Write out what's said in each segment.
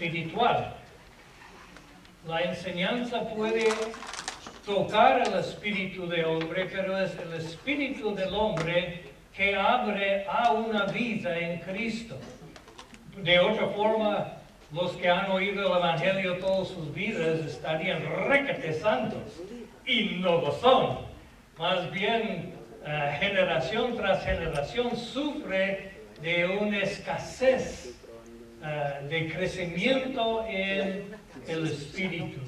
espiritual. La enseñanza puede tocar el espíritu del hombre, pero es el espíritu del hombre que abre a una vida en Cristo. De otra forma, los que han oído el Evangelio todas sus vidas estarían requete santos, y no lo son. Más bien, generación tras generación sufre de una escasez de crecimiento en el espíritu.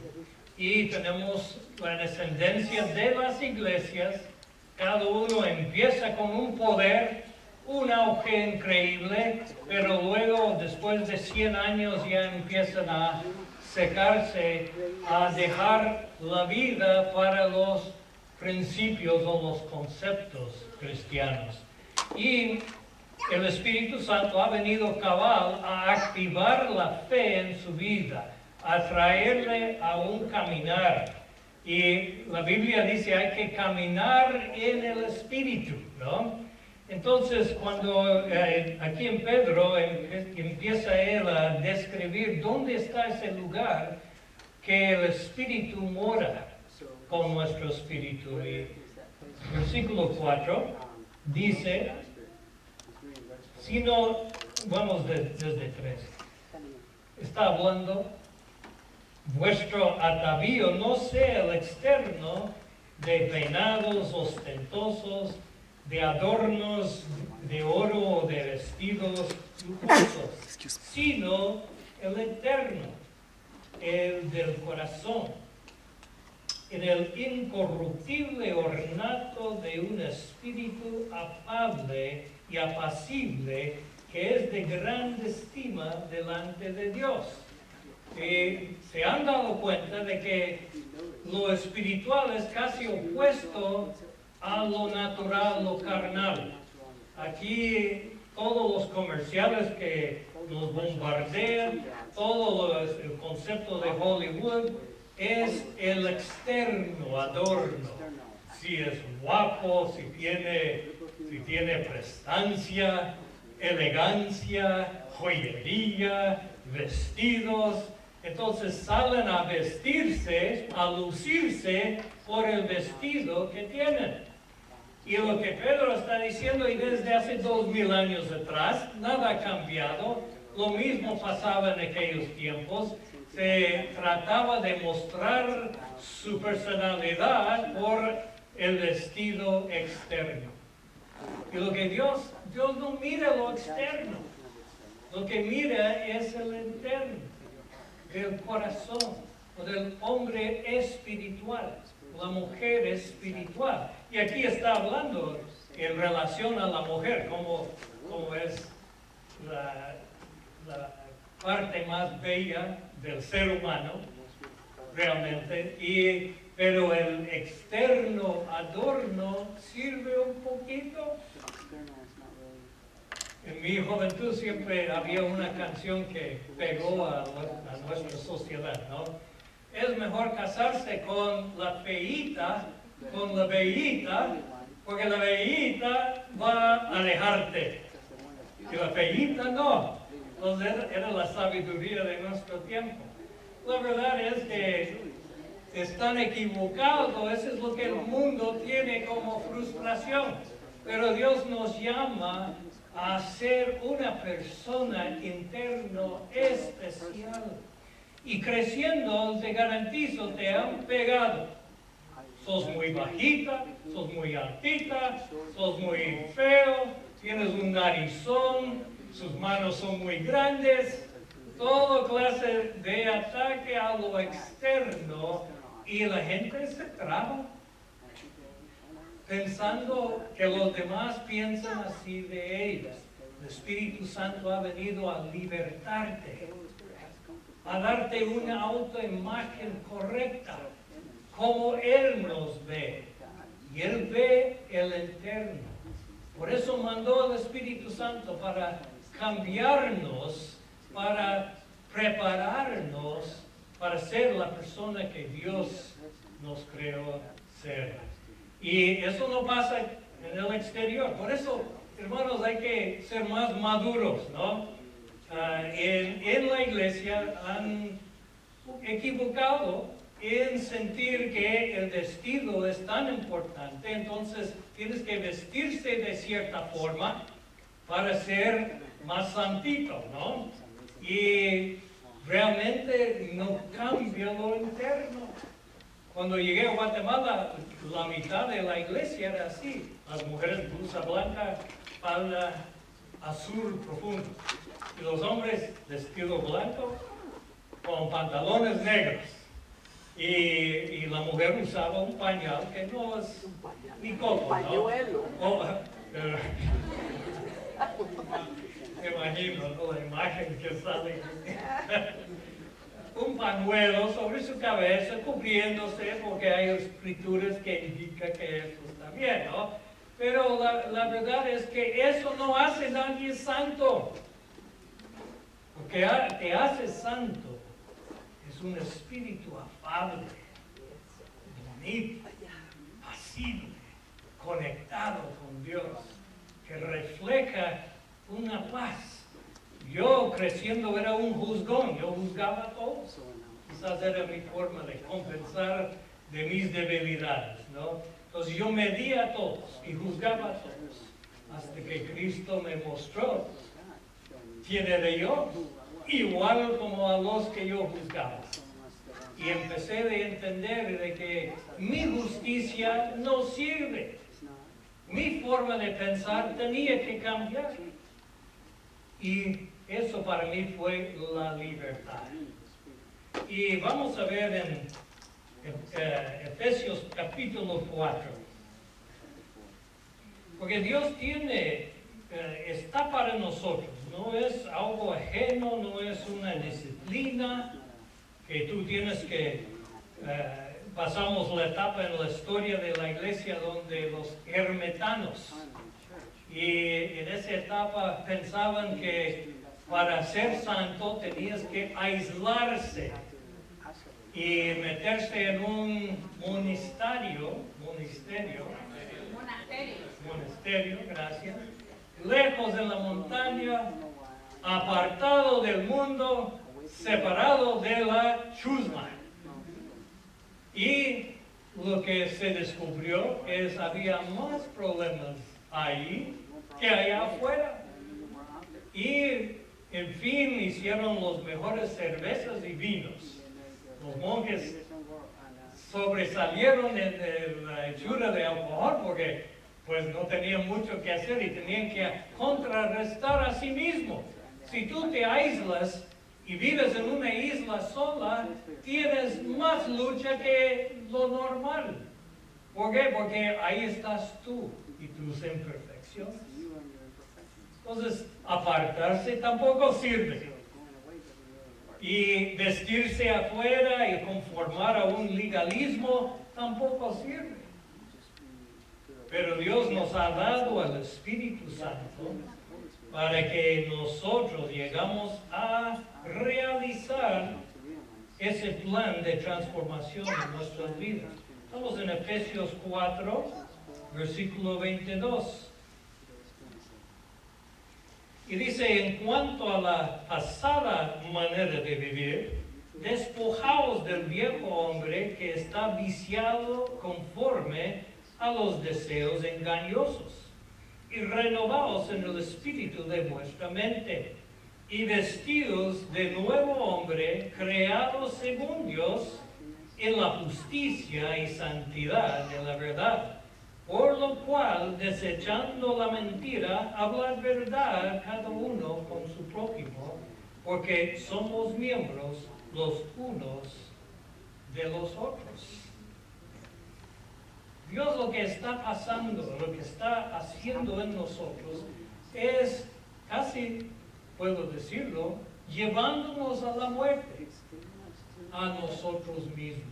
Y tenemos la descendencia de las iglesias, cada uno empieza con un poder, un auge increíble, pero luego, después de 100 años, ya empiezan a secarse, a dejar la vida para los principios o los conceptos cristianos. Y el Espíritu Santo ha venido cabal a activar la fe en su vida, a traerle a un caminar. Y la Biblia dice hay que caminar en el Espíritu, ¿no? Entonces, cuando aquí en Pedro empieza él a describir dónde está ese lugar que el Espíritu mora con nuestro espíritu. Y versículo 4 dice, sino, vamos desde 3, está hablando, vuestro atavío no sea el externo de peinados ostentosos, de adornos de oro o de vestidos lujosos, sino el eterno, el del corazón, en el incorruptible ornato de un espíritu afable y apacible, que es de gran estima delante de Dios. Se han dado cuenta de que lo espiritual es casi opuesto a lo natural, lo carnal. Aquí todos los comerciales que nos bombardean, todo el concepto de Hollywood es el externo adorno. Si es guapo, si tiene prestancia, elegancia, joyería, vestidos. Entonces salen a vestirse, a lucirse por el vestido que tienen. Y lo que Pedro está diciendo, y desde hace 2000 años atrás, nada ha cambiado. Lo mismo pasaba en aquellos tiempos. Se trataba de mostrar su personalidad por el vestido externo. Y lo que Dios no mira lo externo. Lo que mira es el interno, del corazón, o del hombre espiritual, la mujer espiritual. Y aquí está hablando en relación a la mujer, como es la parte más bella del ser humano, realmente, pero el externo adorno sirve un poquito. En mi juventud siempre había una canción que pegó a nuestra sociedad, ¿no? Es mejor casarse con la feíta, con la bellita, porque la bellita va a alejarte. Y la feíta no. Entonces era la sabiduría de nuestro tiempo. La verdad es que están equivocados, eso es lo que el mundo tiene como frustración. Pero Dios nos llama a ser una persona interno especial. Y creciendo, te garantizo, te han pegado. Sos muy bajita, sos muy altita, sos muy feo, tienes un narizón, sus manos son muy grandes, toda clase de ataque a lo externo, y la gente se traba pensando que los demás piensan así de ellos. El Espíritu Santo ha venido a libertarte, a darte una autoimagen correcta, como Él nos ve. Y Él ve el interno. Por eso mandó al Espíritu Santo para cambiarnos, para prepararnos para ser la persona que Dios nos creó ser. Y eso no pasa en el exterior. Por eso, hermanos, hay que ser más maduros, ¿no? en la iglesia han equivocado en sentir que el vestido es tan importante, entonces tienes que vestirse de cierta forma para ser más santito, ¿no? Y realmente no cambia lo interno. Cuando llegué a Guatemala, la mitad de la iglesia era así. Las mujeres blusa blanca, falda azul profundo. Y los hombres vestido blanco con pantalones negros. Y la mujer usaba un pañal que no es ni coco, ¿no? Pañuelo. Me imagino, ¿no? La imagen que sale. Un pañuelo sobre su cabeza cubriéndose porque hay escrituras que indican que eso está bien, ¿no? Pero la verdad es que eso no hace a nadie santo. Lo que te hace santo es un espíritu afable, bonito, pasible, conectado con Dios, que refleja una paz. Yo creciendo era un juzgón, yo juzgaba a todos. Quizás era mi forma de compensar de mis debilidades, ¿no? Entonces yo medía a todos y juzgaba a todos, hasta que Cristo me mostró quién era yo, igual como a los que yo juzgaba. Y empecé a entender de que mi justicia no sirve. Mi forma de pensar tenía que cambiar. Y eso para mí fue la libertad. Y vamos a ver en Efesios capítulo 4. Porque Dios está para nosotros. No es algo ajeno, no es una disciplina que tú tienes que... pasamos la etapa en la historia de la iglesia donde los hermetanos, y en esa etapa pensaban que para ser santo tenías que aislarse y meterse en un monasterio, gracias, lejos de la montaña, apartado del mundo, separado de la chusma. Y lo que se descubrió es había más problemas ahí que allá afuera. Y en fin hicieron los mejores cervezas y vinos. Los monjes sobresalieron en la hechura de alcohol porque pues no tenían mucho que hacer y tenían que contrarrestar a sí mismos. Si tú te aíslas y vives en una isla sola, tienes más lucha que lo normal. ¿Por qué? Porque ahí estás tú y tus imperfecciones. Entonces, apartarse tampoco sirve. Y vestirse afuera y conformar a un legalismo tampoco sirve. Pero Dios nos ha dado al Espíritu Santo para que nosotros llegamos a realizar ese plan de transformación en nuestras vidas. Estamos en Efesios 4, versículo 22. Y dice, en cuanto a la pasada manera de vivir, despojaos del viejo hombre que está viciado conforme a los deseos engañosos, y renovaos en el espíritu de vuestra mente, y vestidos de nuevo hombre, creado según Dios, en la justicia y santidad de la verdad. Por lo cual, desechando la mentira, hablad verdad cada uno con su prójimo, porque somos miembros los unos de los otros. Dios lo que está pasando, lo que está haciendo en nosotros es casi, puedo decirlo, llevándonos a la muerte, a nosotros mismos.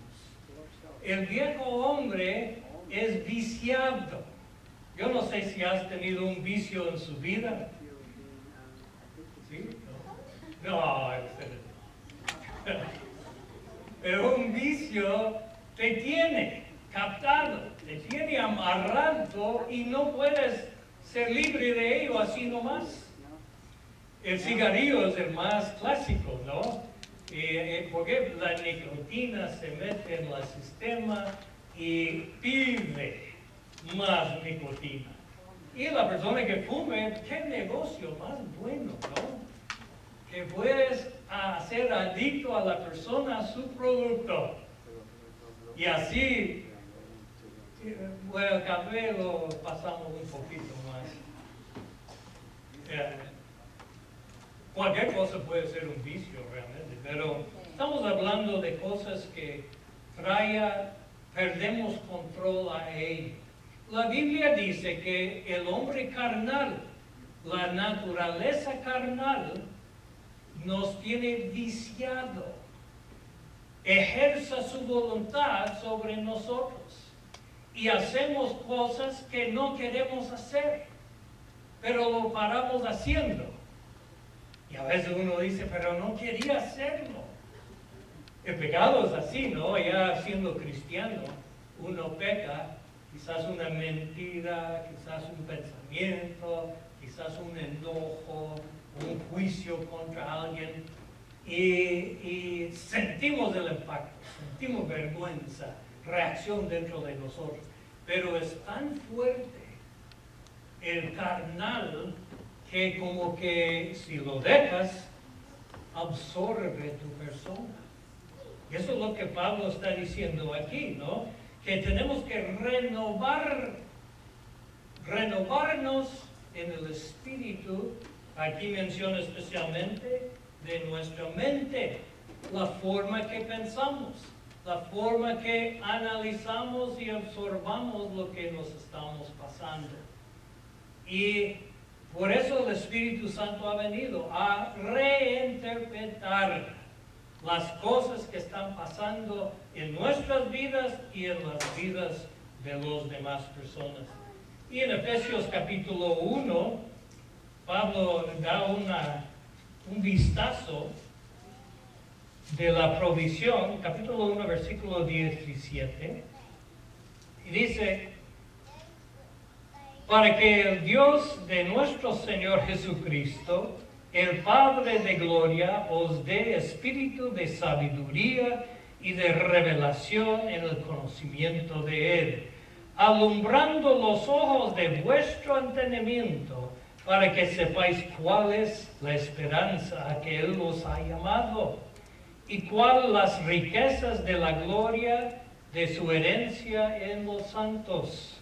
El viejo hombre es viciado. Yo no sé si has tenido un vicio en su vida. ¿Sí? No, excelente. Pero un vicio te tiene captado, te tiene amarrado y no puedes ser libre de ello así nomás. El cigarrillo es el más clásico, ¿no? Porque la nicotina se mete en el sistema y pide más nicotina. Y la persona que fume, qué negocio más bueno, ¿no? Que puedes hacer adicto a la persona a su producto. Y así, bueno, el café lo pasamos un poquito más. Cualquier cosa puede ser un vicio realmente, pero estamos hablando de cosas que perdemos control a ello. La Biblia dice que el hombre carnal, la naturaleza carnal, nos tiene viciado. Ejerza su voluntad sobre nosotros y hacemos cosas que no queremos hacer, pero lo paramos haciendo. Y a veces uno dice, pero no quería hacerlo. El pecado es así, ¿no? Ya siendo cristiano, uno peca, quizás una mentira, quizás un pensamiento, quizás un enojo, un juicio contra alguien. Y sentimos el impacto, sentimos vergüenza, reacción dentro de nosotros. Pero es tan fuerte el carnal que como que si lo dejas, absorbe tu persona. Y eso es lo que Pablo está diciendo aquí, ¿no? Que tenemos que renovarnos en el espíritu. Aquí menciona especialmente de nuestra mente, la forma que pensamos, la forma que analizamos y absorbamos lo que nos estamos pasando. Y por eso el Espíritu Santo ha venido a reinterpretar las cosas que están pasando en nuestras vidas y en las vidas de las demás personas. Y en Efesios capítulo 1, Pablo da un vistazo de la provisión, capítulo 1, versículo 17, y dice: para que el Dios de nuestro Señor Jesucristo, el Padre de gloria, os dé espíritu de sabiduría y de revelación en el conocimiento de Él, alumbrando los ojos de vuestro entendimiento, para que sepáis cuál es la esperanza a que Él os ha llamado, y cuáles las riquezas de la gloria de su herencia en los santos,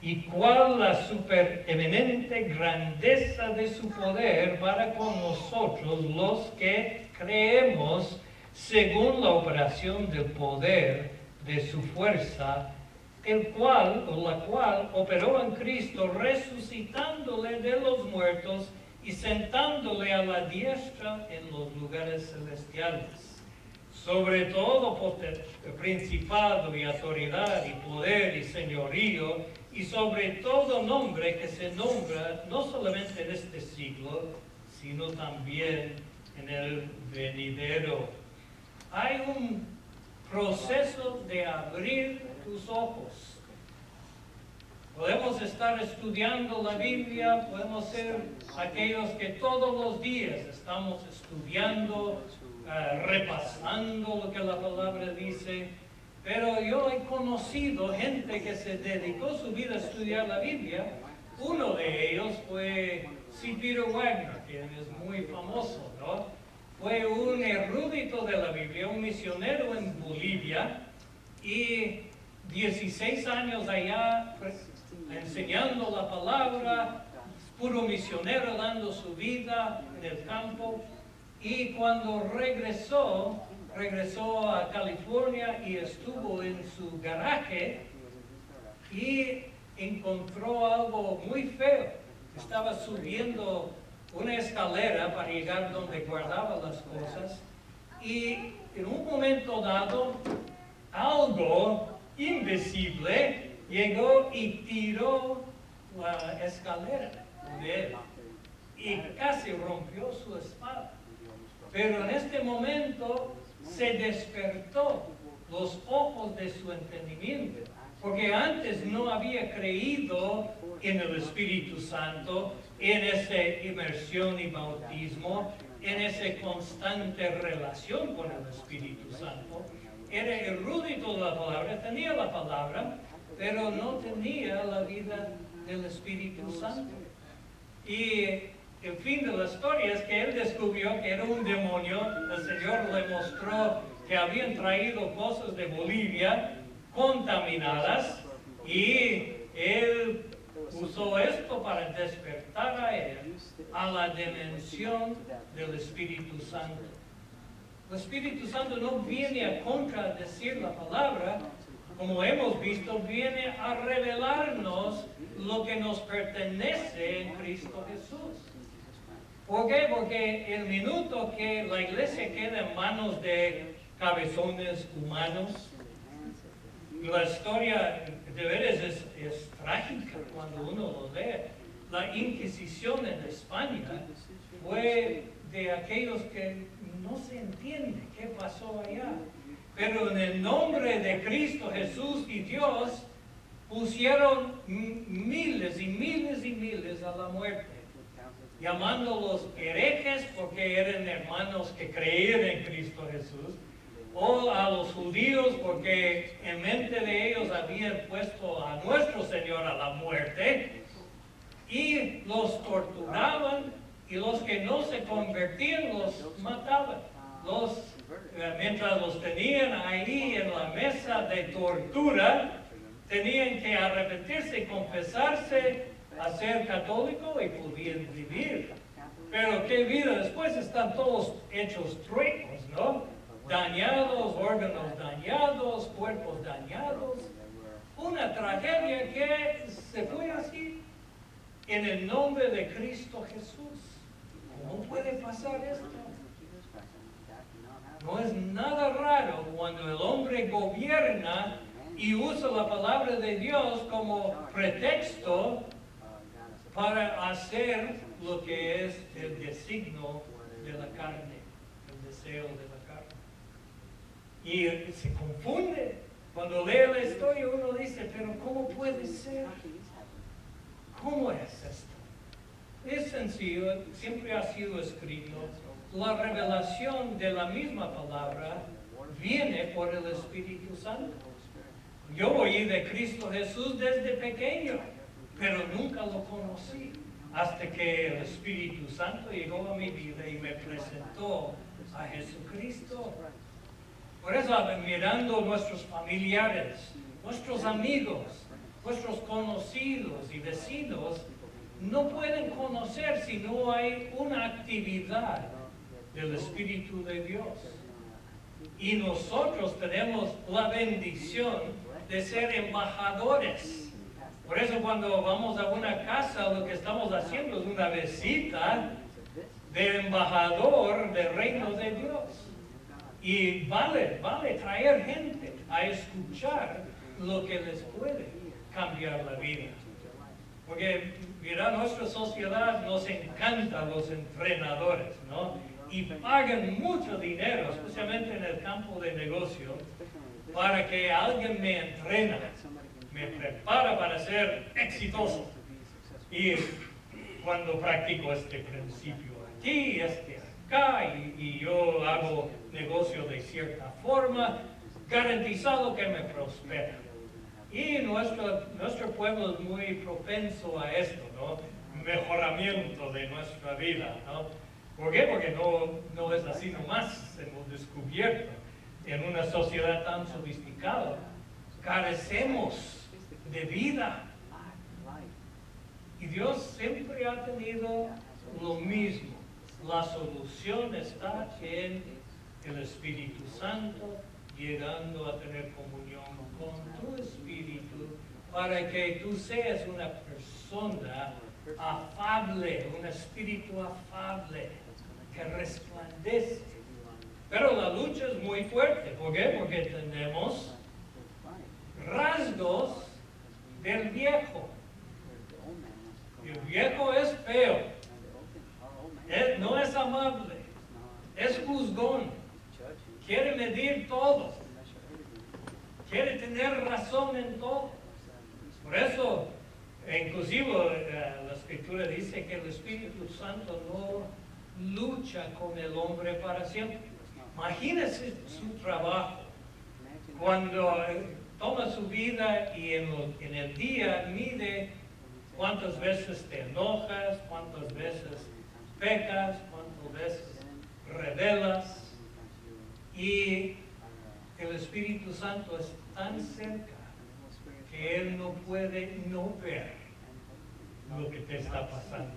y cuál la supereminente grandeza de su poder para con nosotros los que creemos, según la operación del poder de su fuerza, la cual operó en Cristo, resucitándole de los muertos y sentándole a la diestra en los lugares celestiales. Sobre todo principado y autoridad y poder y señorío, y sobre todo nombre que se nombra no solamente en este siglo, sino también en el venidero. Hay un proceso de abrir tus ojos. Podemos estar estudiando la Biblia, podemos ser aquellos que todos los días estamos estudiando, repasando lo que la palabra dice, pero yo he conocido gente que se dedicó su vida a estudiar la Biblia. Uno de ellos fue C. Peter Wagner, quien es muy famoso, ¿no? Fue un erudito de la Biblia, un misionero en Bolivia, y 16 años allá enseñando la palabra, puro misionero dando su vida en el campo. Y cuando regresó a California y estuvo en su garaje y encontró algo muy feo. Estaba subiendo una escalera para llegar donde guardaba las cosas, y en un momento dado algo invisible llegó y tiró la escalera de él y casi rompió su espada. Pero en este momento se despertó los ojos de su entendimiento porque antes no había creído en el Espíritu Santo, en esa inmersión y bautismo, en esa constante relación con el Espíritu Santo. Era erudito de la palabra, tenía la palabra, pero no tenía la vida del Espíritu Santo. Y el fin de la historia es que él descubrió que era un demonio. El Señor le mostró que habían traído cosas de Bolivia contaminadas y él usó esto para despertar a él a la dimensión del Espíritu Santo. El Espíritu Santo no viene a contradecir la palabra, como hemos visto, viene a revelarnos lo que nos pertenece en Cristo Jesús. ¿Por qué? Porque el minuto que la iglesia queda en manos de cabezones humanos, la historia de veras es trágica cuando uno lo ve. La Inquisición en España fue de aquellos que no se entiende qué pasó allá. Pero en el nombre de Cristo Jesús y Dios pusieron miles y miles y miles a la muerte, llamándolos herejes porque eran hermanos que creían en Cristo Jesús, o a los judíos porque en mente de ellos habían puesto a nuestro Señor a la muerte, y los torturaban, y los que no se convertían los mataban. Mientras los tenían ahí en la mesa de tortura, tenían que arrepentirse y confesarse a ser católico y podían vivir. Pero qué vida, después están todos hechos truecos, ¿no? Dañados, órganos dañados, cuerpos dañados. Una tragedia que se fue así en el nombre de Cristo Jesús. ¿Cómo puede pasar esto? No es nada raro cuando el hombre gobierna y usa la palabra de Dios como pretexto para hacer lo que es el designio de la carne, el deseo de la carne. Y se confunde. Cuando lee la historia uno dice, pero ¿cómo puede ser? ¿Cómo es esto? Es sencillo, siempre ha sido escrito. La revelación de la misma palabra viene por el Espíritu Santo. Yo oí de Cristo Jesús desde pequeño, pero nunca lo conocí hasta que el Espíritu Santo llegó a mi vida y me presentó a Jesucristo. Por eso, mirando nuestros familiares, nuestros amigos, nuestros conocidos y vecinos, no pueden conocer si no hay una actividad del Espíritu de Dios. Y nosotros tenemos la bendición de ser embajadores. Por eso cuando vamos a una casa, lo que estamos haciendo es una visita de embajador del reino de Dios. Y vale traer gente a escuchar lo que les puede cambiar la vida. Porque, mira, nuestra sociedad nos encanta los entrenadores, ¿no? Y pagan mucho dinero, especialmente en el campo de negocio, para que alguien me entrena, me prepara para ser exitoso. Y cuando practico este principio aquí, acá, y yo hago negocio de cierta forma, garantizado que me prospera. Y nuestro pueblo es muy propenso a esto, ¿no? Mejoramiento de nuestra vida, ¿no? ¿Por qué? Porque no es así nomás. Hemos descubierto en una sociedad tan sofisticada, carecemos de vida. Y Dios siempre ha tenido lo mismo. La solución está en el Espíritu Santo, llegando a tener comunión con tu espíritu, para que tú seas una persona afable, un espíritu afable, que resplandece. Pero la lucha es muy fuerte. ¿Por qué? Porque tenemos rasgos del viejo. El viejo es feo, no es amable, es juzgón, quiere medir todo, quiere tener razón en todo. Por eso, inclusive, la Escritura dice que el Espíritu Santo no lucha con el hombre para siempre. Imagínese su trabajo cuando toma su vida y en el día mide cuántas veces te enojas, cuántas veces pecas, cuántas veces rebelas. Y el Espíritu Santo es tan cerca que Él no puede no ver lo que te está pasando.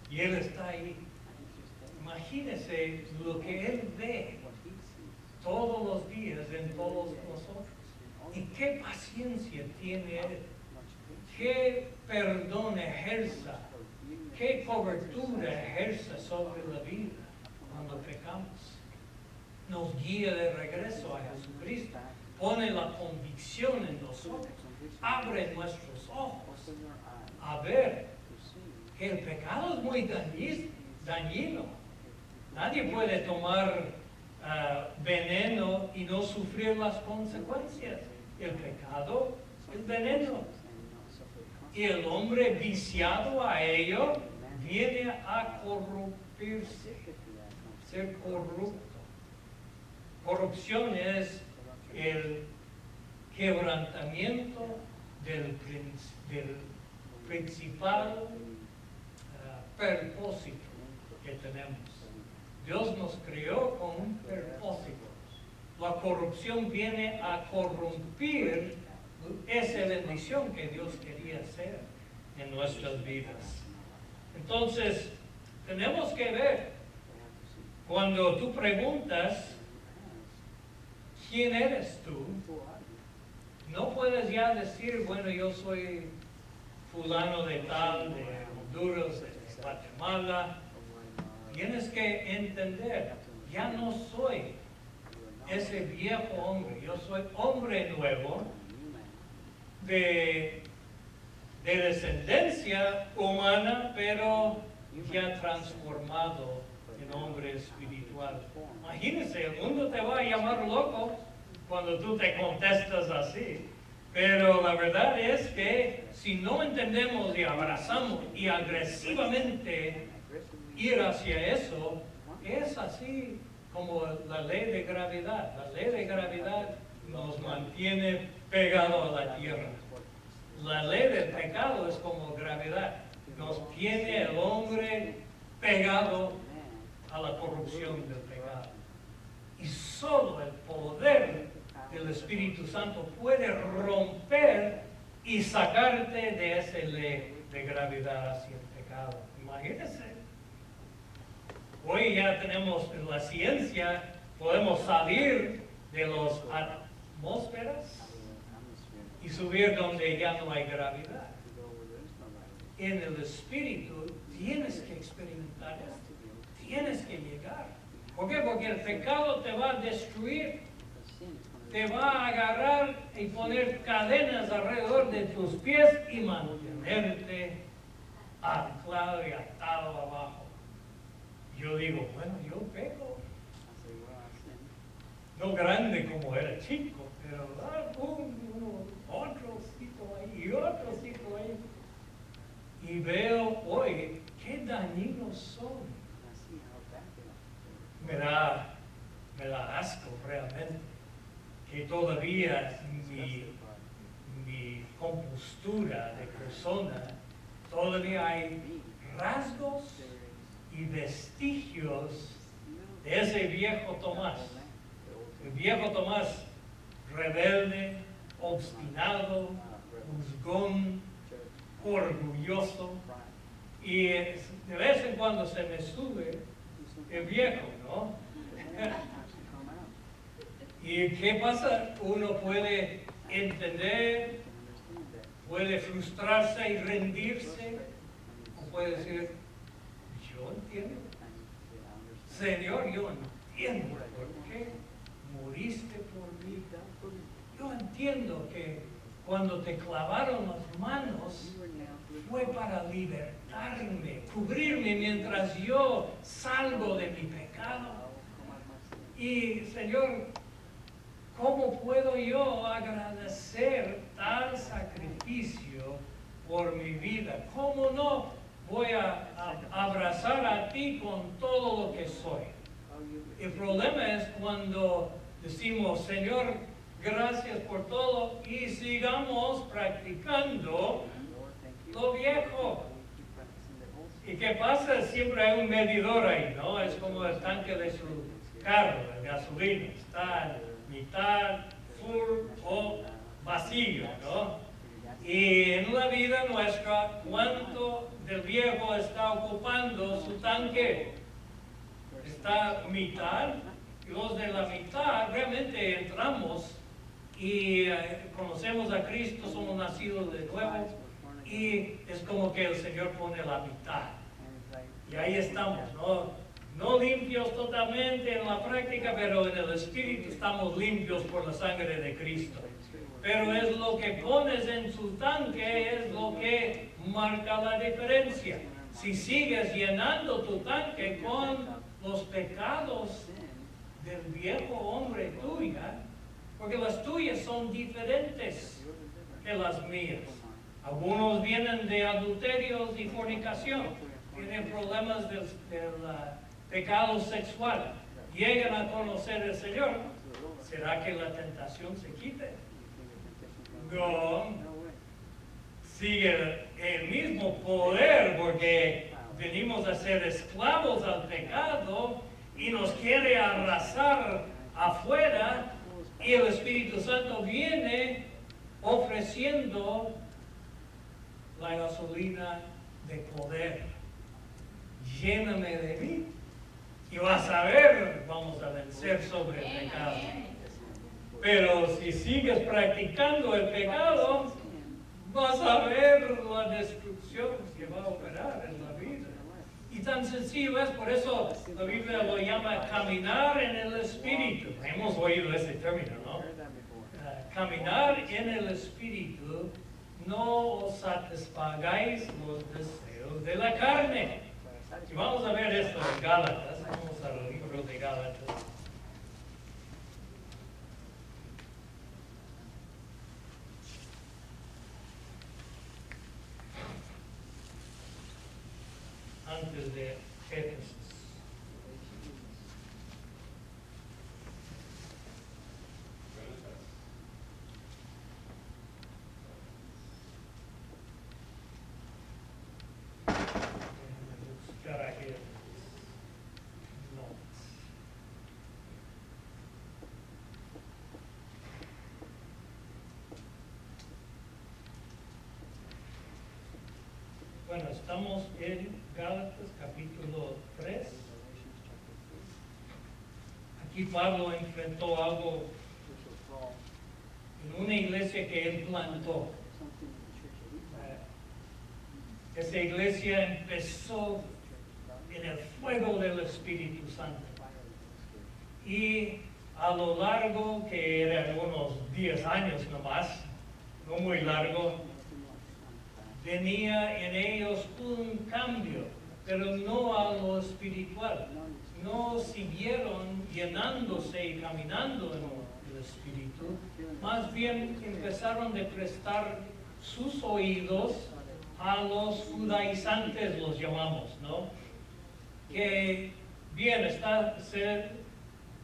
Y Él está ahí. Imagínese lo que Él ve todos los días en todos nosotros. Y qué paciencia tiene Él. Qué perdón ejerza. Qué cobertura ejerce sobre la vida cuando pecamos. Nos guía de regreso a Jesucristo. Pone la convicción en nosotros. Abre nuestros ojos a ver que el pecado es muy dañino. Nadie puede tomar veneno y no sufrir las consecuencias. El pecado es veneno. Y el hombre viciado a ello viene a corrompirse, ser corrupto. Corrupción es el quebrantamiento del principal propósito que tenemos. Dios nos creó con un propósito. La corrupción viene a corrompir esa bendición que Dios quería hacer en nuestras vidas. Entonces, tenemos que ver, cuando tú preguntas, ¿quién eres tú? No puedes ya decir, bueno, yo soy fulano de tal, de Honduras, de Guatemala. Tienes que entender, ya no soy ese viejo hombre, yo soy hombre nuevo, de descendencia humana, pero ya transformado en hombre espiritual. Imagínense, el mundo te va a llamar loco cuando tú te contestas así. Pero la verdad es que si no entendemos y abrazamos y agresivamente ir hacia eso, es así como la ley de gravedad. La ley de gravedad nos mantiene pegados a la tierra. La ley del pecado es como gravedad. Nos tiene el hombre pegado a la corrupción del pecado. Y solo el poder del Espíritu Santo puede romper y sacarte de esa ley de gravedad hacia el pecado. Imagínense. Hoy ya tenemos en la ciencia, podemos salir de las atmósferas y subir donde ya no hay gravedad. En el Espíritu tienes que experimentar esto, tienes que llegar. ¿Por qué? Porque el pecado te va a destruir, te va a agarrar y poner cadenas alrededor de tus pies y mantenerte anclado y atado abajo. Yo digo, bueno, yo peco. No grande como era chico, pero otro sitio ahí y otro sitio ahí. Y veo hoy qué dañinos son. Me da asco realmente que todavía mi compostura de persona, todavía hay rasgos y vestigios de ese viejo Tomás. El viejo Tomás, rebelde, obstinado, juzgón, orgulloso. Y de vez en cuando se me sube el viejo, ¿no? ¿Y qué pasa? Uno puede entender, puede frustrarse y rendirse, o puede decir, yo entiendo. Señor, yo entiendo por qué moriste por mí. Yo entiendo que cuando te clavaron las manos fue para libertarme, cubrirme mientras yo salgo de mi pecado. Y Señor, ¿cómo puedo yo agradecer tal sacrificio por mi vida? ¿Cómo no voy a abrazar a ti con todo lo que soy? El problema es cuando decimos, Señor, gracias por todo, y sigamos practicando lo viejo. ¿Y qué pasa? Siempre hay un medidor ahí, ¿no? Es como el tanque de su carro, de gasolina. Está mitad full o vacío, ¿no? Y en la vida nuestra, ¿cuánto del viejo está ocupando su tanque? Está mitad, y los de la mitad realmente entramos y conocemos a Cristo, somos nacidos de nuevo, y es como que el Señor pone la mitad. Y ahí estamos, no limpios totalmente en la práctica, pero en el Espíritu estamos limpios por la sangre de Cristo. Pero es lo que pones en su tanque, es lo que marca la diferencia. Si sigues llenando tu tanque con los pecados del viejo hombre tuya, porque las tuyas son diferentes que las mías. Algunos vienen de adulterios y fornicación, tienen problemas del pecado sexual, llegan a conocer al Señor. ¿Será que la tentación se quite? No, sigue el mismo poder, porque venimos a ser esclavos al pecado y nos quiere arrasar afuera, y el Espíritu Santo viene ofreciendo la gasolina de poder. Lléname de mí y vas a ver, vamos a vencer sobre el pecado. Pero si sigues practicando el pecado, vas a ver la destrucción que va a operar en la vida. Y tan sencillo es, por eso la Biblia lo llama caminar en el Espíritu. Hemos oído ese término, ¿no? Caminar en el Espíritu, no os satisfagáis los deseos de la carne. Y vamos a ver esto en Gálatas, vamos al libro de Gálatas. Antes de Éfeso. Buscar aquí notas. Bueno, estamos en Gálatas capítulo 3. Aquí Pablo enfrentó algo en una iglesia que él plantó. Esa iglesia empezó en el fuego del Espíritu Santo. Y a lo largo, que eran unos 10 años nomás, no muy largo, venía en ellos un cambio, pero no a lo espiritual. No siguieron llenándose y caminando en el Espíritu. Más bien empezaron a prestar sus oídos a los judaizantes, los llamamos, ¿no? Que bien,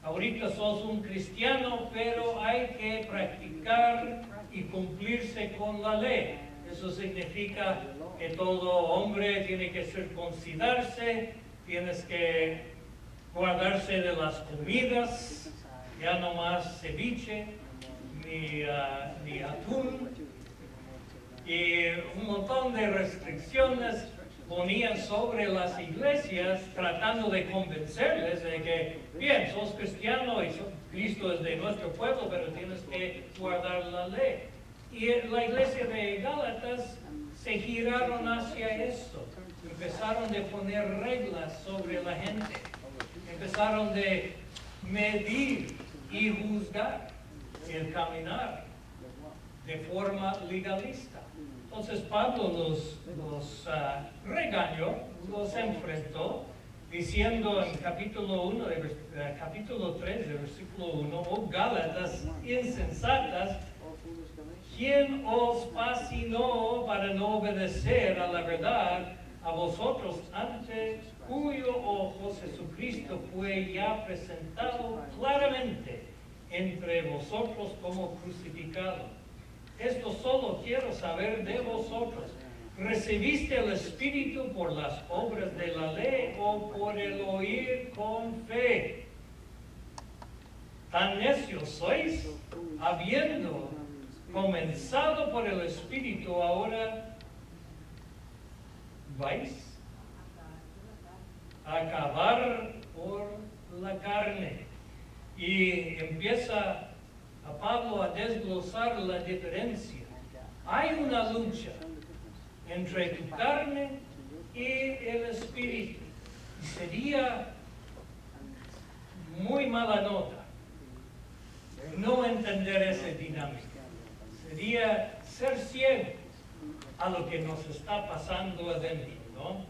ahorita sos un cristiano, pero hay que practicar y cumplirse con la ley. Eso significa que todo hombre tiene que circuncidarse, tienes que guardarse de las comidas, ya no más ceviche, ni atún, y un montón de restricciones ponían sobre las iglesias tratando de convencerles de que, bien, sos cristiano y Cristo es de nuestro pueblo, pero tienes que guardar la ley. Y la iglesia de Gálatas se giraron hacia esto. Empezaron a poner reglas sobre la gente. Empezaron de medir y juzgar el caminar de forma legalista. Entonces Pablo los regañó, los enfrentó diciendo en capítulo 3, de versículo 1, oh Gálatas insensatas, ¿quién os fascinó para no obedecer a la verdad, a vosotros ante cuyo ojos Jesucristo fue ya presentado claramente entre vosotros como crucificado? Esto solo quiero saber de vosotros. ¿Recibiste el Espíritu por las obras de la ley o por el oír con fe? ¿Tan necios sois? Habiendo comenzado por el Espíritu, ahora vais a acabar por la carne. Y empieza a Pablo a desglosar la diferencia. Hay una lucha entre tu carne y el Espíritu. Sería muy mala nota no entender esa dinámica. Sería ser ciego a lo que nos está pasando adentro, ¿no?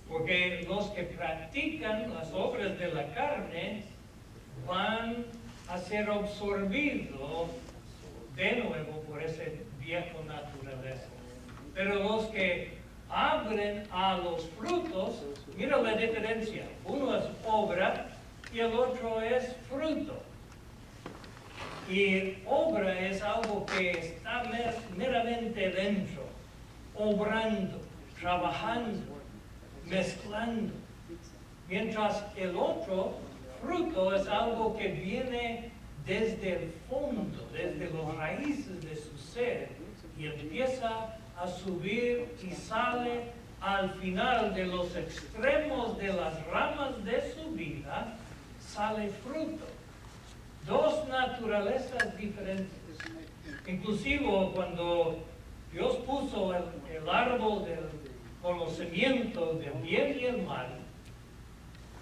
Porque los que practican las obras de la carne van a ser absorbidos de nuevo por ese viejo naturaleza. Pero los que abren a los frutos, mira la diferencia. Uno es obra y el otro es fruto. Y obra es algo que está meramente dentro, obrando, trabajando, mezclando. Mientras el otro, fruto, es algo que viene desde el fondo, desde las raíces de su ser, y empieza a subir y sale al final de los extremos de las ramas de su vida, sale fruto. Dos naturalezas diferentes. Inclusive cuando Dios puso el árbol del conocimiento del bien y el mal,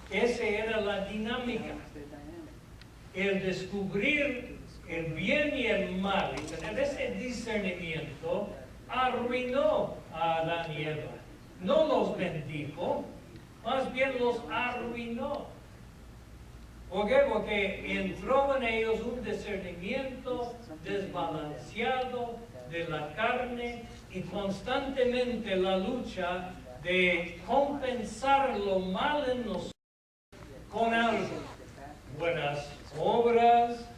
esa era la dinámica. El descubrir el bien y el mal y tener ese discernimiento arruinó a Adán y Eva. No los bendijo, más bien los arruinó. ¿Por qué? Porque entró en ellos un discernimiento desbalanceado de la carne y constantemente la lucha de compensar lo mal en nosotros con algo. Buenas obras,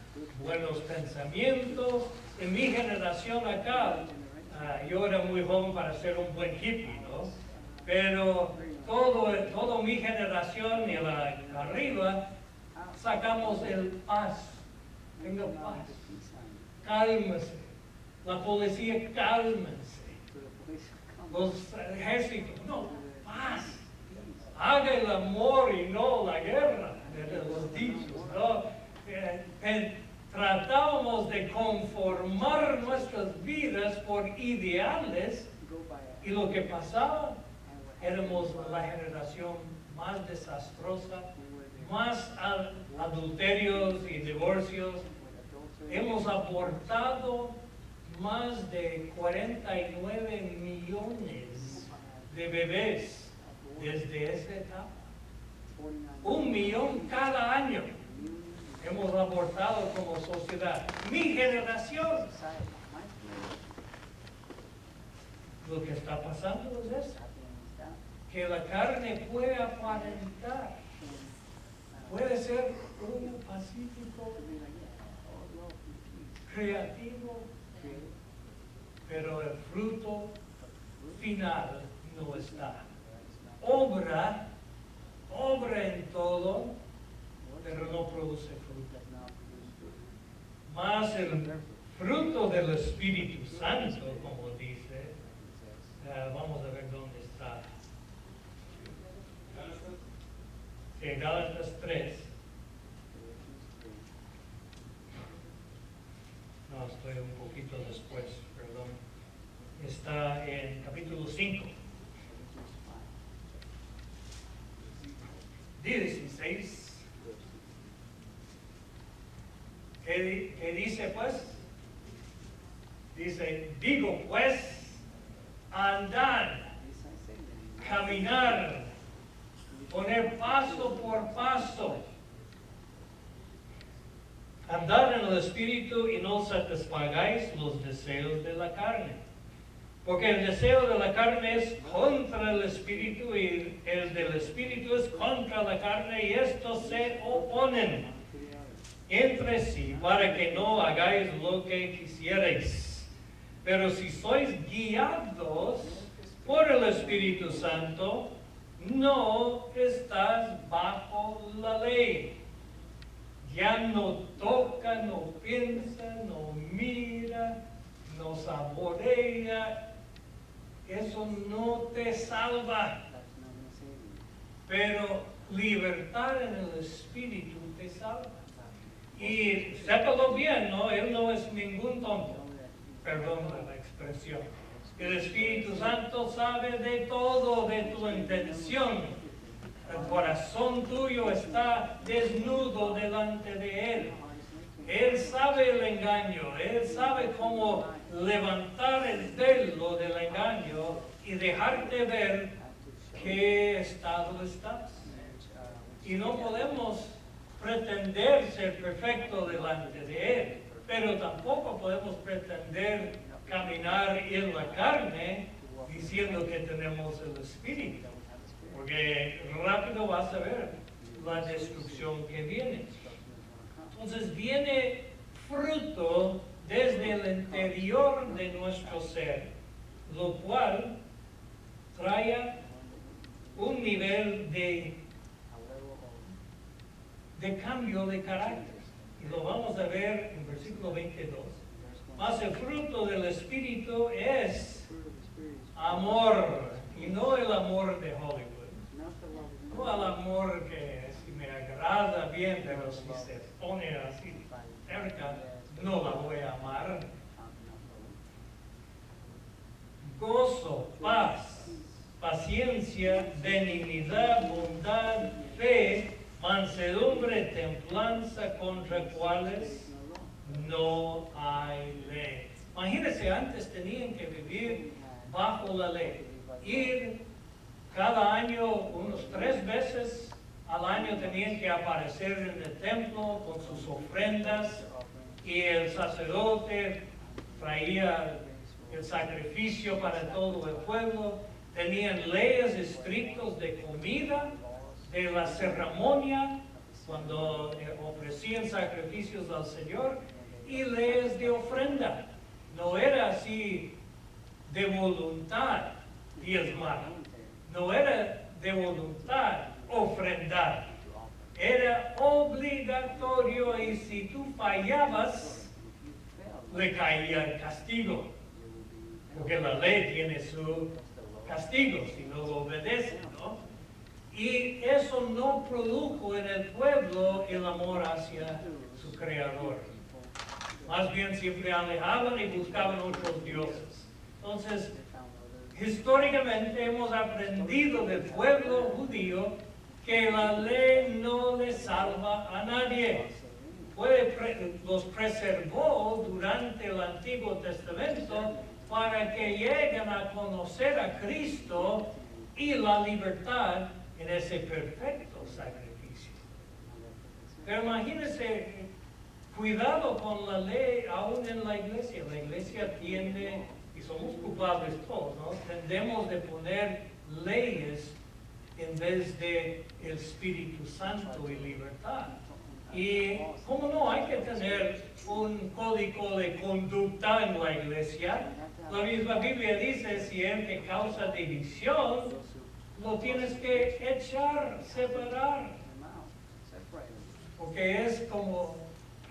buenos pensamientos. En mi generación acá, yo era muy joven para ser un buen hippie, ¿no? Pero toda mi generación y arriba sacamos el paz. Tenga paz. Cálmese. La policía, cálmense. Los ejércitos, no, paz. Haga el amor y no la guerra, de los dichos, ¿no? Tratábamos de conformar nuestras vidas por ideales y lo que pasaba, éramos la generación más desastrosa, más adulterios y divorcios. Hemos abortado más de 49 millones de bebés desde esa etapa. 1 millón cada año hemos abortado como sociedad. Mi generación. Lo que está pasando es eso. Que la carne puede aparentar. Puede ser un pacífico, creativo, pero el fruto final no está. Obra en todo, pero no produce fruto. Más el fruto del Espíritu Santo, como dice, vamos a ver dónde está. En Gálatas 3. No, estoy un poquito después, perdón. Está en capítulo 5. 16. ¿Qué dice pues? Dice, digo pues, andad, caminar poner paso por paso. Andad en el Espíritu y no satisfagáis los deseos de la carne. Porque el deseo de la carne es contra el Espíritu y el del Espíritu es contra la carne y estos se oponen entre sí para que no hagáis lo que quisierais. Pero si sois guiados por el Espíritu Santo, no estás bajo la ley. Ya no toca, no piensa, no mira, no saborea. Eso no te salva. Pero libertad en el Espíritu te salva. Y sépalo bien, ¿no? Él no es ningún tonto. Perdón la expresión. El Espíritu Santo sabe de todo, de tu intención. El corazón tuyo está desnudo delante de Él. Él sabe el engaño, Él sabe cómo levantar el velo del engaño y dejarte ver qué estado estás. Y no podemos pretender ser perfecto delante de Él, pero tampoco podemos pretender caminar en la carne diciendo que tenemos el Espíritu. Porque rápido vas a ver la destrucción que viene. Entonces viene fruto desde el interior de nuestro ser, lo cual trae un nivel de cambio de carácter. Y lo vamos a ver en versículo 22. Mas el fruto del Espíritu es amor, y no el amor de Hollywood. No al amor que si me agrada bien, pero si se pone así cerca, no la voy a amar. Gozo, paz, paciencia, benignidad, bondad, fe, mansedumbre, templanza, contra cuales no hay ley. Imagínense, antes tenían que vivir bajo la ley, ir cada año, unos 3 veces al año tenían que aparecer en el templo con sus ofrendas y el sacerdote traía el sacrificio para todo el pueblo. Tenían leyes estrictas de comida, de la ceremonia, cuando ofrecían sacrificios al Señor, y leyes de ofrenda. No era así de voluntad diezmar. No era de voluntad ofrendar, era obligatorio y si tú fallabas, le caía el castigo, porque la ley tiene su castigo si no lo obedece, ¿no? Y eso no produjo en el pueblo el amor hacia su Creador. Más bien siempre alejaban y buscaban otros dioses. Entonces, históricamente hemos aprendido del pueblo judío que la ley no le salva a nadie. Los preservó durante el Antiguo Testamento para que lleguen a conocer a Cristo y la libertad en ese perfecto sacrificio. Pero imagínense, cuidado con la ley aún en la iglesia. La iglesia tiende, y somos culpables todos, ¿no? Tendemos de poner leyes en vez de el Espíritu Santo y libertad. Y cómo no, hay que tener un código de conducta en la iglesia. La misma Biblia dice, si el que causa división, lo tienes que echar, separar. Porque es como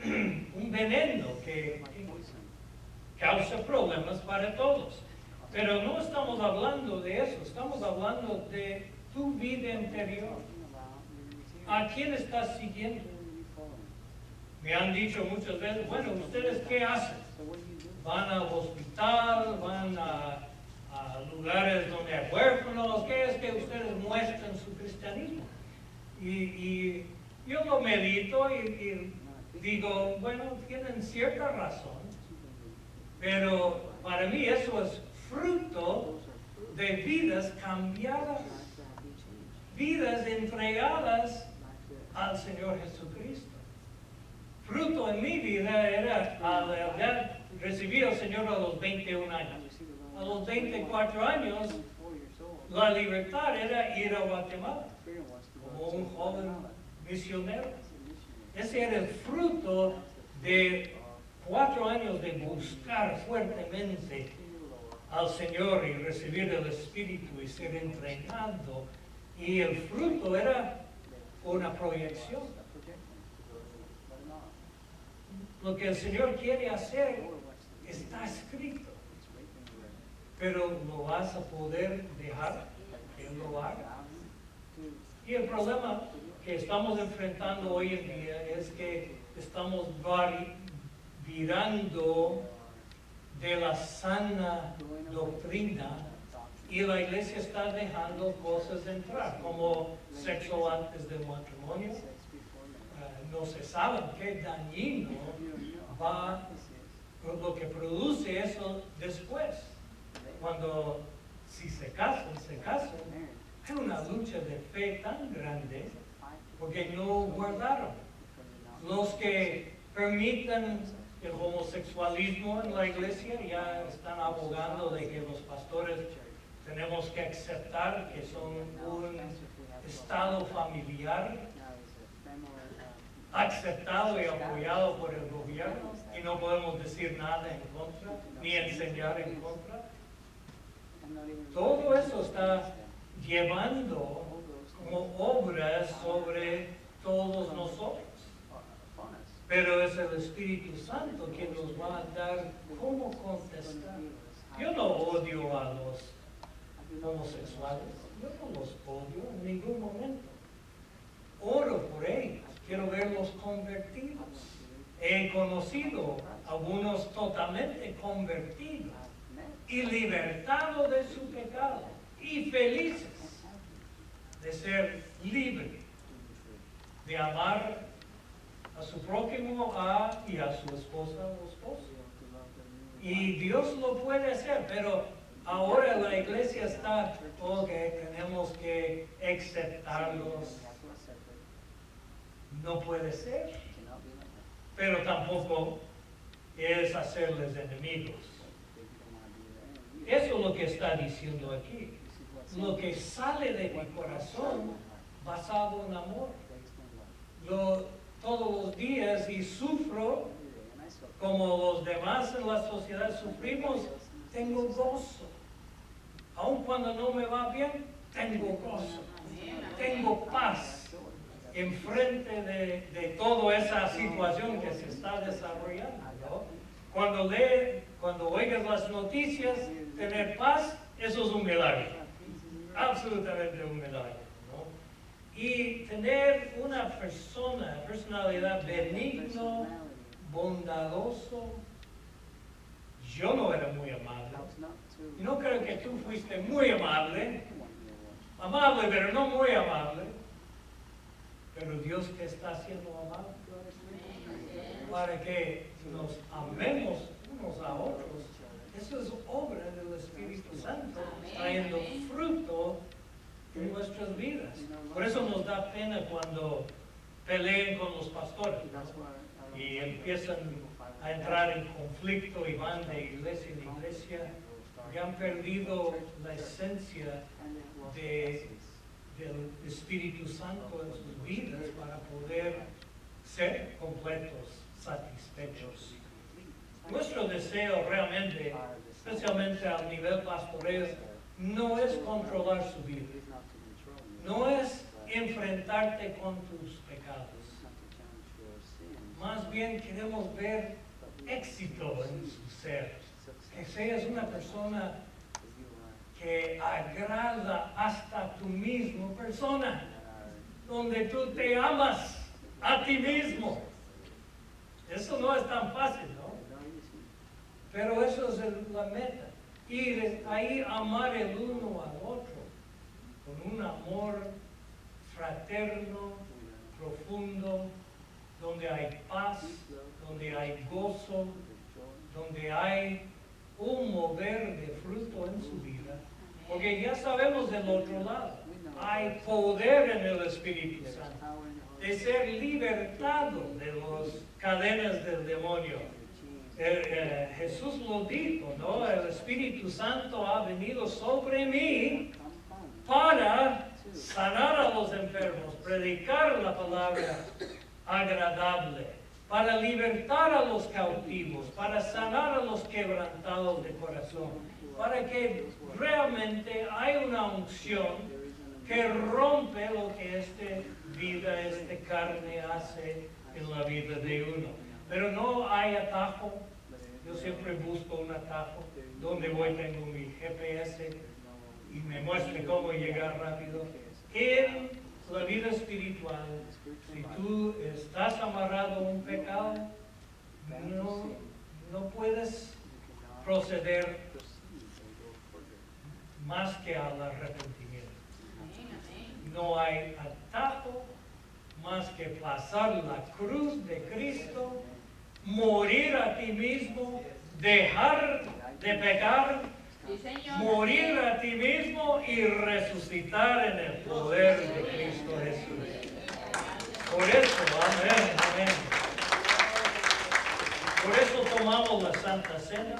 un veneno que causa problemas para todos. Pero no estamos hablando de eso, estamos hablando de tu vida interior. ¿A quién estás siguiendo? Me han dicho muchas veces, bueno, ¿ustedes qué hacen? ¿Van al hospital? ¿Van a lugares donde hay huérfanos? ¿Qué es que ustedes muestran su cristianismo? Y yo lo medito y digo, bueno, tienen cierta razón, pero para mí eso es fruto de vidas cambiadas. vidas entregadas al Señor Jesucristo. Fruto en mi vida era al haber recibido al Señor a los 21 años. A los 24 años, la libertad era ir a Guatemala como un joven misionero. Ese era el fruto de 4 años de buscar fuertemente al Señor y recibir el Espíritu y ser entrenado. Y el fruto era una proyección. Lo que el Señor quiere hacer está escrito. Pero lo vas a poder dejar que Él lo haga. Y el problema que estamos enfrentando hoy en día es que estamos virando de la sana doctrina y la iglesia está dejando cosas entrar, como sexo antes del matrimonio. No se sabe qué dañino va, lo que produce eso después. Cuando, si se casan. Hay una lucha de fe tan grande porque no guardaron. Los que permiten el homosexualismo en la iglesia ya están abogando de que los pastores tenemos que aceptar que son un estado familiar aceptado y apoyado por el gobierno y no podemos decir nada en contra ni enseñar en contra. Todo eso está llevando como obras sobre todos nosotros. Pero es el Espíritu Santo quien nos va a dar cómo contestar. Yo no odio a los homosexuales, yo no los odio en ningún momento. Oro por ellos, quiero verlos convertidos. He conocido a algunos totalmente convertidos y libertados de su pecado y felices de ser libres, de amar a su prójimo y a su esposa o esposo. Y Dios lo puede hacer, pero ahora la iglesia está, tenemos que aceptarlos. No puede ser, pero tampoco es hacerles enemigos. Eso es lo que está diciendo aquí. Lo que sale de mi corazón basado en amor. Todos los días y sufro como los demás en la sociedad sufrimos, tengo gozo. Aun cuando no me va bien, tengo gozo. Tengo paz enfrente de toda esa situación que se está desarrollando, ¿no? Cuando oigas las noticias, tener paz, eso es un milagro. Absolutamente un milagro, ¿no? Y tener una personalidad benigno, bondadoso. Yo no era muy amable. No creo que tú fuiste muy amable. Amable, pero no muy amable. Pero Dios te está haciendo amable para que nos amemos unos a otros. Eso es obra del Espíritu Santo, trayendo fruto en nuestras vidas. Por eso nos da pena cuando peleen con los pastores, ¿no? Y empiezan a entrar en conflicto y van de iglesia en iglesia, y han perdido la esencia del Espíritu Santo en sus vidas para poder ser completos, satisfechos. Nuestro deseo realmente, especialmente a nivel pastoral, no es controlar su vida, no es enfrentarte con tus pecados. Más bien queremos ver éxito en su ser, que seas una persona que agrada hasta tu misma persona, donde tú te amas a ti mismo. Eso no es tan fácil, ¿no? Pero eso es la meta. Y ahí amar el uno al otro con un amor fraterno, profundo, donde hay paz, donde hay gozo, donde hay un mover de fruto en su vida. Porque ya sabemos del otro lado. hay poder en el Espíritu Santo, de ser libertado de las cadenas del demonio. Jesús lo dijo, ¿no? El Espíritu Santo ha venido sobre mí para sanar a los enfermos, predicar la palabra agradable, para libertar a los cautivos, para sanar a los quebrantados de corazón, para que realmente haya una unción que rompe lo que esta vida, esta carne hace en la vida de uno. Pero no hay atajo. Yo siempre busco un atajo. Donde voy tengo mi GPS y me muestra cómo llegar rápido. En la vida espiritual, si tú estás amarrado a un pecado, no puedes proceder más que al arrepentimiento. No hay atajo más que pasar la cruz de Cristo, morir a ti mismo, dejar de pecar, morir a ti mismo y resucitar en el poder de Cristo Jesús. Por eso, amén, amén. Por eso tomamos la Santa Cena.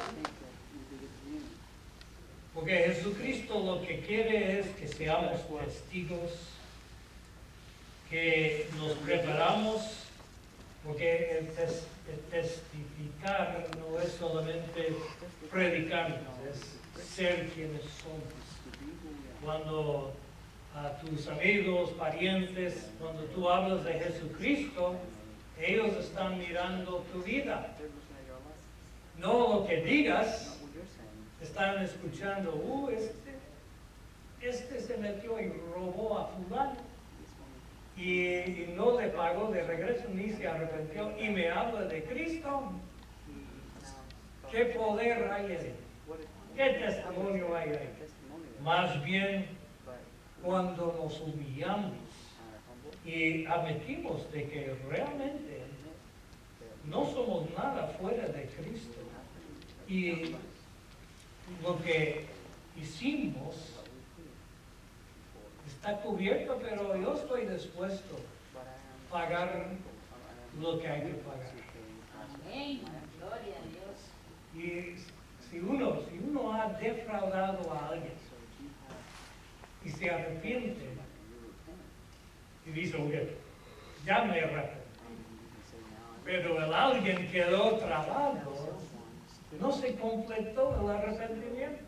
Porque Jesucristo lo que quiere es que seamos testigos, que nos preparamos, porque el testificar no es solamente predicar, es ser quienes somos. Cuando a tus amigos, parientes, cuando tú hablas de Jesucristo, ellos están mirando tu vida. No lo que digas. Están escuchando, este se metió y robó a fulano y no le pagó de regreso ni se arrepintió y me habla de Cristo. ¿Qué poder hay ahí? ¿Qué testimonio hay ahí? Más bien cuando nos humillamos y admitimos de que realmente no somos nada fuera de Cristo y lo que hicimos está cubierto, pero yo estoy dispuesto a pagar lo que hay que pagar. Amén. Gloria a Dios. Y si uno ha defraudado a alguien y se arrepiente y dice, oye, ya me arrepentí, pero el alguien quedó trabado, no se completó el arrepentimiento.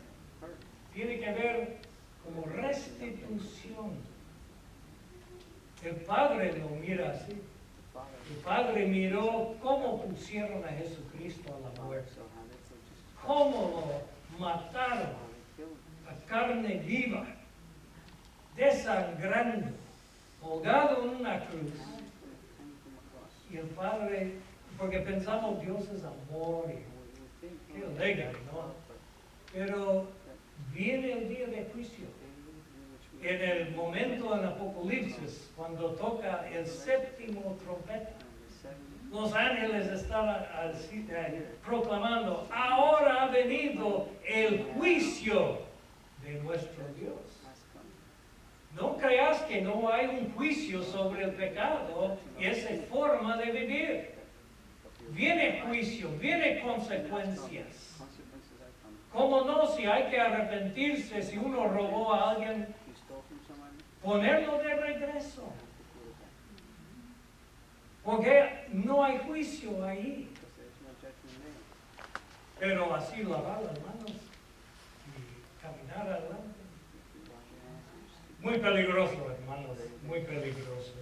Tiene que haber como restitución. El Padre lo mira así. El Padre miró cómo pusieron a Jesucristo a la muerte. Cómo lo mataron a carne viva, desangrando, colgado en una cruz. Y el Padre, porque pensamos Dios es amor y qué alegre, ¿no? Pero viene el día de juicio. En el momento en Apocalipsis, cuando toca el séptimo trompeta, los ángeles estaban proclamando, ahora ha venido el juicio de nuestro Dios. No creas que no hay un juicio sobre el pecado y esa forma de vivir. Viene juicio, viene consecuencias. ¿Cómo no? Si hay que arrepentirse, si uno robó a alguien, ponerlo de regreso. Porque no hay juicio ahí. Pero así lavar las manos y caminar adelante. Muy peligroso, hermanos, muy peligroso.